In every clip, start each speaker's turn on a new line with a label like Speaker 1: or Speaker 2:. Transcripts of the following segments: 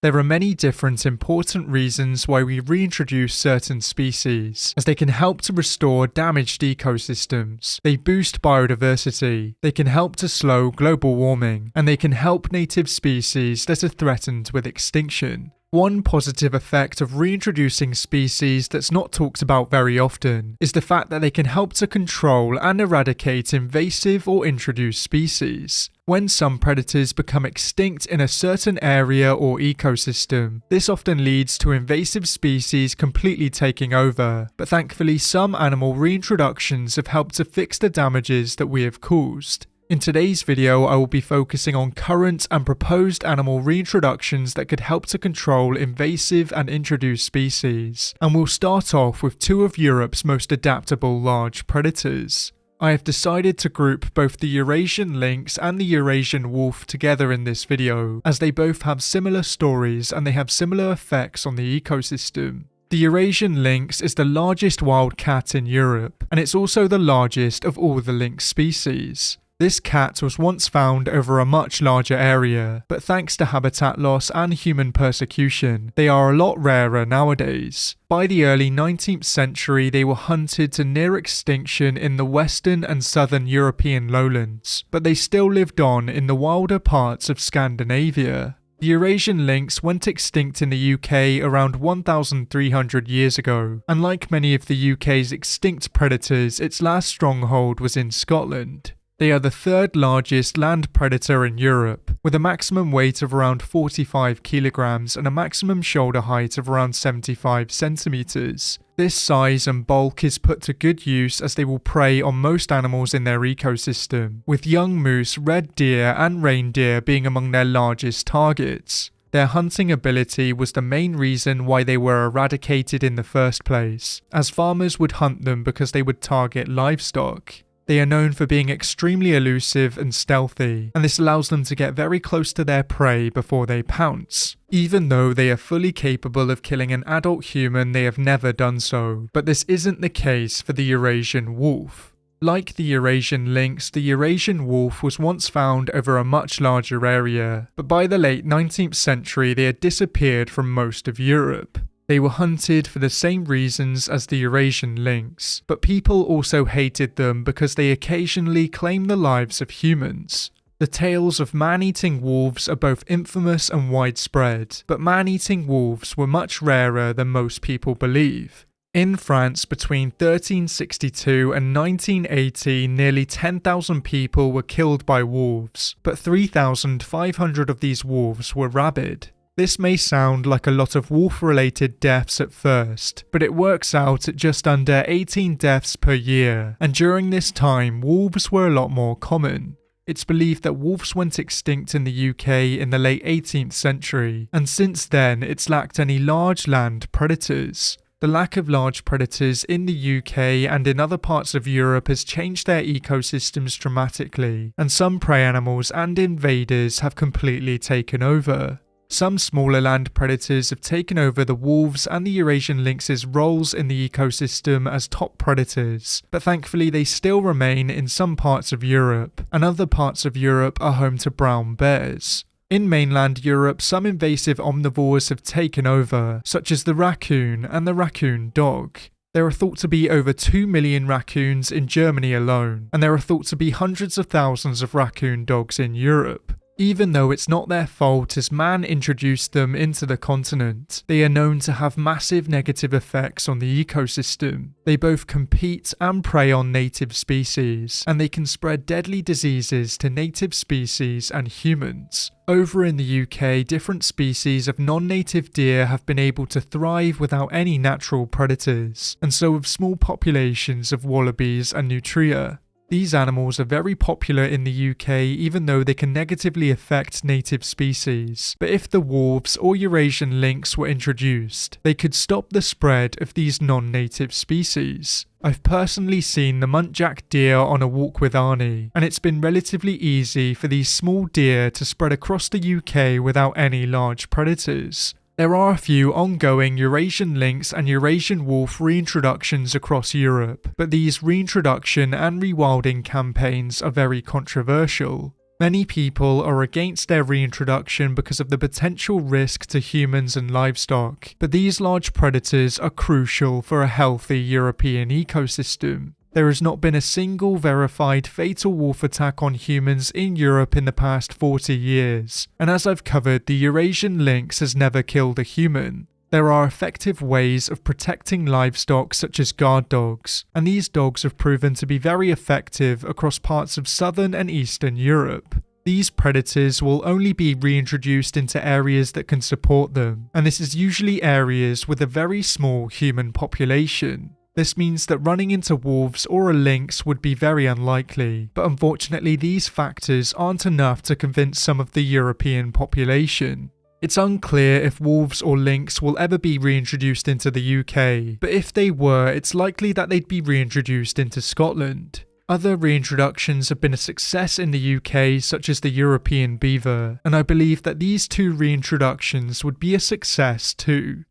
Speaker 1: There are many different important reasons why we reintroduce certain species, as they can help to restore damaged ecosystems, they boost biodiversity, they can help to slow global warming, and they can help native species that are threatened with extinction. One positive effect of reintroducing species that's not talked about very often is the fact that they can help to control and eradicate invasive or introduced species. When some predators become extinct in a certain area or ecosystem, this often leads to invasive species completely taking over, but thankfully some animal reintroductions have helped to fix the damages that we have caused. In today's video, I will be focusing on current and proposed animal reintroductions that could help to control invasive and introduced species, and we'll start off with two of Europe's most adaptable large predators. I have decided to group both the Eurasian lynx and the Eurasian wolf together in this video, as they both have similar stories and they have similar effects on the ecosystem. The Eurasian lynx is the largest wild cat in Europe, and it's also the largest of all the lynx species. This cat was once found over a much larger area, but thanks to habitat loss and human persecution, they are a lot rarer nowadays. By the early 19th century, they were hunted to near extinction in the western and southern European lowlands, but they still lived on in the wilder parts of Scandinavia. The Eurasian lynx went extinct in the UK around 1,300 years ago, and like many of the UK's extinct predators, its last stronghold was in Scotland. They are the third largest land predator in Europe, with a maximum weight of around 45 kilograms and a maximum shoulder height of around 75 centimeters. This size and bulk is put to good use as they will prey on most animals in their ecosystem, with young moose, red deer and reindeer being among their largest targets. Their hunting ability was the main reason why they were eradicated in the first place, as farmers would hunt them because they would target livestock. They are known for being extremely elusive and stealthy, and this allows them to get very close to their prey before they pounce. Even though they are fully capable of killing an adult human, they have never done so, but this isn't the case for the Eurasian wolf. Like the Eurasian lynx, the Eurasian wolf was once found over a much larger area, but by the late 19th century they had disappeared from most of Europe. They were hunted for the same reasons as the Eurasian lynx, but people also hated them because they occasionally claimed the lives of humans. The tales of man-eating wolves are both infamous and widespread, but man-eating wolves were much rarer than most people believe. In France, between 1362 and 1980, nearly 10,000 people were killed by wolves, but 3,500 of these wolves were rabid. This may sound like a lot of wolf-related deaths at first, but it works out at just under 18 deaths per year, and during this time, wolves were a lot more common. It's believed that wolves went extinct in the UK in the late 18th century, and since then it's lacked any large land predators. The lack of large predators in the UK and in other parts of Europe has changed their ecosystems dramatically, and some prey animals and invaders have completely taken over. Some smaller land predators have taken over the wolves and the Eurasian lynx's roles in the ecosystem as top predators, but thankfully they still remain in some parts of Europe, and other parts of Europe are home to brown bears. In mainland Europe, some invasive omnivores have taken over, such as the raccoon and the raccoon dog. There are thought to be over 2 million raccoons in Germany alone, and there are thought to be hundreds of thousands of raccoon dogs in Europe. Even though it's not their fault as man introduced them into the continent, they are known to have massive negative effects on the ecosystem. They both compete and prey on native species, and they can spread deadly diseases to native species and humans. Over in the UK, different species of non-native deer have been able to thrive without any natural predators, and so have small populations of wallabies and nutria. These animals are very popular in the UK even though they can negatively affect native species, but if the wolves or Eurasian lynx were introduced, they could stop the spread of these non-native species. I've personally seen the muntjac deer on a walk with Arnie, and it's been relatively easy for these small deer to spread across the UK without any large predators. There are a few ongoing Eurasian lynx and Eurasian wolf reintroductions across Europe, but these reintroduction and rewilding campaigns are very controversial. Many people are against their reintroduction because of the potential risk to humans and livestock, but these large predators are crucial for a healthy European ecosystem. There has not been a single verified fatal wolf attack on humans in Europe in the past 40 years, and as I've covered, the Eurasian lynx has never killed a human. There are effective ways of protecting livestock such as guard dogs, and these dogs have proven to be very effective across parts of southern and eastern Europe. These predators will only be reintroduced into areas that can support them, and this is usually areas with a very small human population. This means that running into wolves or a lynx would be very unlikely, but unfortunately these factors aren't enough to convince some of the European population. It's unclear if wolves or lynx will ever be reintroduced into the UK, but if they were, it's likely that they'd be reintroduced into Scotland. Other reintroductions have been a success in the UK, such as the European beaver, and I believe that these two reintroductions would be a success too.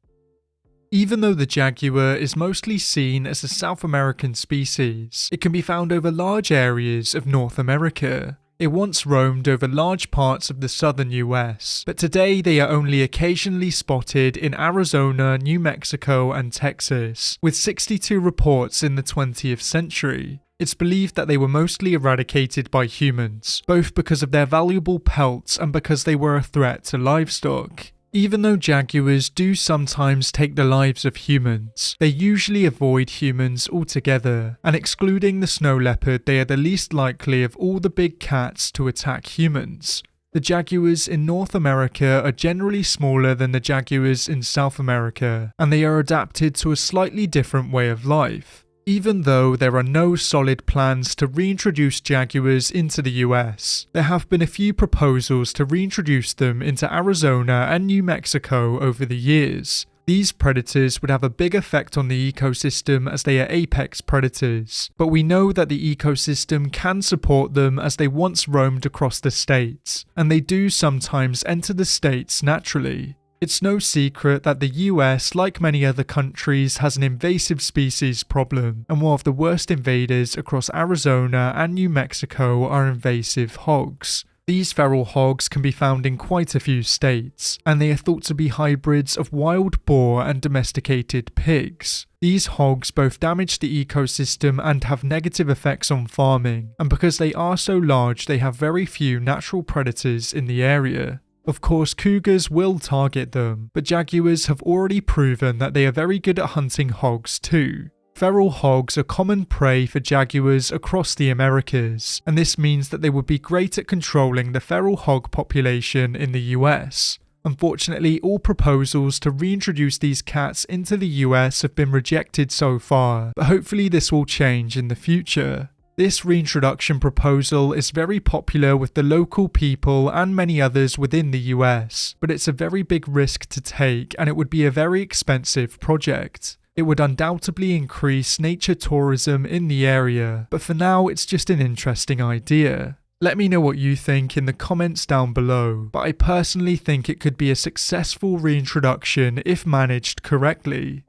Speaker 1: Even though the jaguar is mostly seen as a South American species, it can be found over large areas of North America. It once roamed over large parts of the southern US, but today they are only occasionally spotted in Arizona, New Mexico and Texas, with 62 reports in the 20th century. It's believed that they were mostly eradicated by humans, both because of their valuable pelts and because they were a threat to livestock. Even though jaguars do sometimes take the lives of humans, they usually avoid humans altogether, and excluding the snow leopard, they are the least likely of all the big cats to attack humans. The jaguars in North America are generally smaller than the jaguars in South America, and they are adapted to a slightly different way of life. Even though there are no solid plans to reintroduce jaguars into the US, there have been a few proposals to reintroduce them into Arizona and New Mexico over the years. These predators would have a big effect on the ecosystem as they are apex predators, but we know that the ecosystem can support them as they once roamed across the states, and they do sometimes enter the states naturally. It's no secret that the US, like many other countries, has an invasive species problem, and one of the worst invaders across Arizona and New Mexico are invasive hogs. These feral hogs can be found in quite a few states, and they are thought to be hybrids of wild boar and domesticated pigs. These hogs both damage the ecosystem and have negative effects on farming, and because they are so large, they have very few natural predators in the area. Of course, cougars will target them, but jaguars have already proven that they are very good at hunting hogs too. Feral hogs are common prey for jaguars across the Americas, and this means that they would be great at controlling the feral hog population in the US. Unfortunately, all proposals to reintroduce these cats into the US have been rejected so far, but hopefully this will change in the future. This reintroduction proposal is very popular with the local people and many others within the US, but it's a very big risk to take and it would be a very expensive project. It would undoubtedly increase nature tourism in the area, but for now it's just an interesting idea. Let me know what you think in the comments down below, but I personally think it could be a successful reintroduction if managed correctly.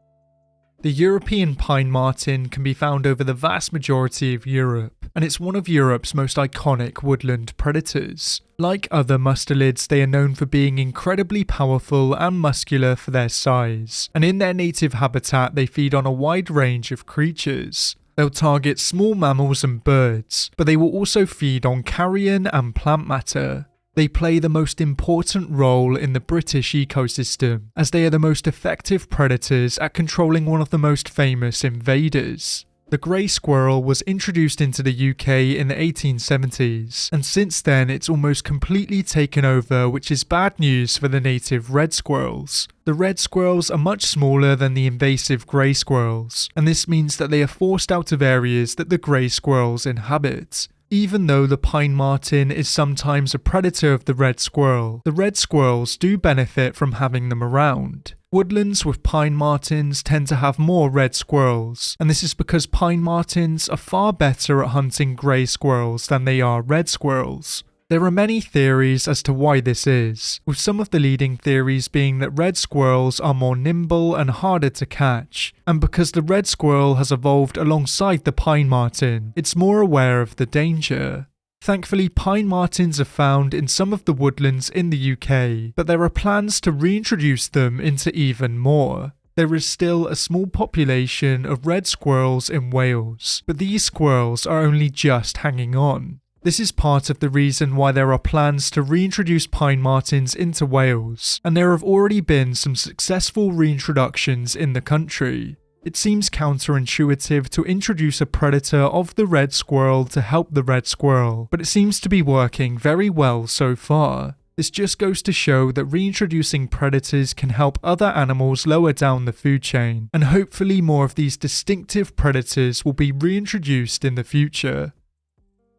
Speaker 1: The European pine marten can be found over the vast majority of Europe, and it's one of Europe's most iconic woodland predators. Like other mustelids, they are known for being incredibly powerful and muscular for their size, and in their native habitat they feed on a wide range of creatures. They'll target small mammals and birds, but they will also feed on carrion and plant matter. They play the most important role in the British ecosystem, as they are the most effective predators at controlling one of the most famous invaders. The grey squirrel was introduced into the UK in the 1870s, and since then it's almost completely taken over, which is bad news for the native red squirrels. The red squirrels are much smaller than the invasive grey squirrels, and this means that they are forced out of areas that the grey squirrels inhabit. Even though the pine marten is sometimes a predator of the red squirrel, the red squirrels do benefit from having them around. Woodlands with pine martens tend to have more red squirrels, and this is because pine martens are far better at hunting grey squirrels than they are red squirrels. There are many theories as to why this is, with some of the leading theories being that red squirrels are more nimble and harder to catch, and because the red squirrel has evolved alongside the pine marten, it's more aware of the danger. Thankfully, pine martens are found in some of the woodlands in the UK, but there are plans to reintroduce them into even more. There is still a small population of red squirrels in Wales, but these squirrels are only just hanging on. This is part of the reason why there are plans to reintroduce pine martens into Wales, and there have already been some successful reintroductions in the country. It seems counterintuitive to introduce a predator of the red squirrel to help the red squirrel, but it seems to be working very well so far. This just goes to show that reintroducing predators can help other animals lower down the food chain, and hopefully more of these distinctive predators will be reintroduced in the future.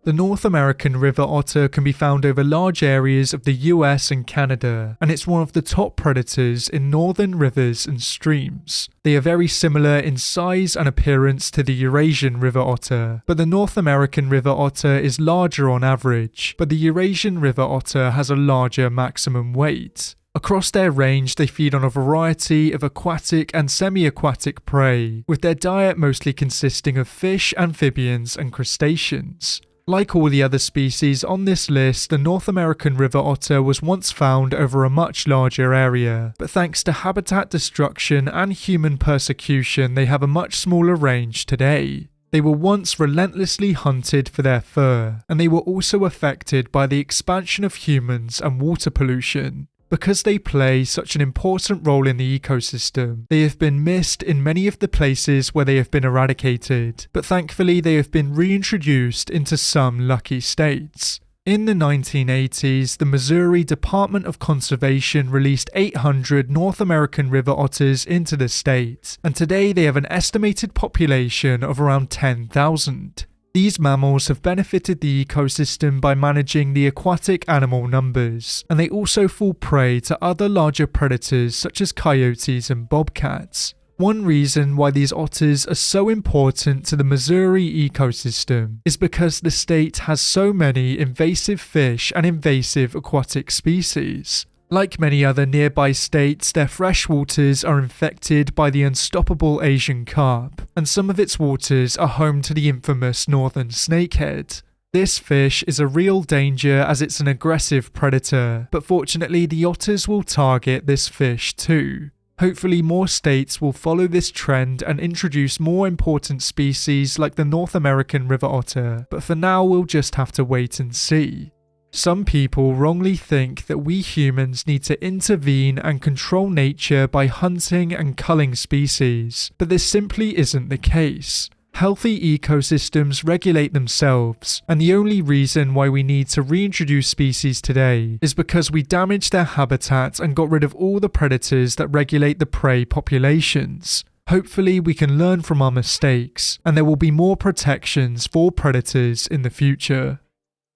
Speaker 1: The North American river otter can be found over large areas of the US and Canada, and it's one of the top predators in northern rivers and streams. They are very similar in size and appearance to the Eurasian river otter, but the North American river otter is larger on average, but the Eurasian river otter has a larger maximum weight. Across their range, they feed on a variety of aquatic and semi-aquatic prey, with their diet mostly consisting of fish, amphibians, and crustaceans. Like all the other species on this list, the North American river otter was once found over a much larger area, but thanks to habitat destruction and human persecution, they have a much smaller range today. They were once relentlessly hunted for their fur, and they were also affected by the expansion of humans and water pollution. Because they play such an important role in the ecosystem, they have been missed in many of the places where they have been eradicated, but thankfully they have been reintroduced into some lucky states. In the 1980s, the Missouri Department of Conservation released 800 North American river otters into the state, and today they have an estimated population of around 10,000. These mammals have benefited the ecosystem by managing the aquatic animal numbers, and they also fall prey to other larger predators such as coyotes and bobcats. One reason why these otters are so important to the Missouri ecosystem is because the state has so many invasive fish and invasive aquatic species. Like many other nearby states, their freshwaters are infected by the unstoppable Asian carp, and some of its waters are home to the infamous northern snakehead. This fish is a real danger as it's an aggressive predator, but fortunately the otters will target this fish too. Hopefully more states will follow this trend and introduce more important species like the North American river otter, but for now we'll just have to wait and see. Some people wrongly think that we humans need to intervene and control nature by hunting and culling species, but this simply isn't the case. Healthy ecosystems regulate themselves, and the only reason why we need to reintroduce species today is because we damaged their habitat and got rid of all the predators that regulate the prey populations. Hopefully we can learn from our mistakes, and there will be more protections for predators in the future.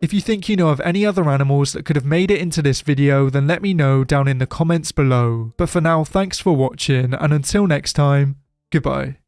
Speaker 1: If you think you know of any other animals that could have made it into this video, then let me know down in the comments below. But for now, thanks for watching, and until next time, goodbye.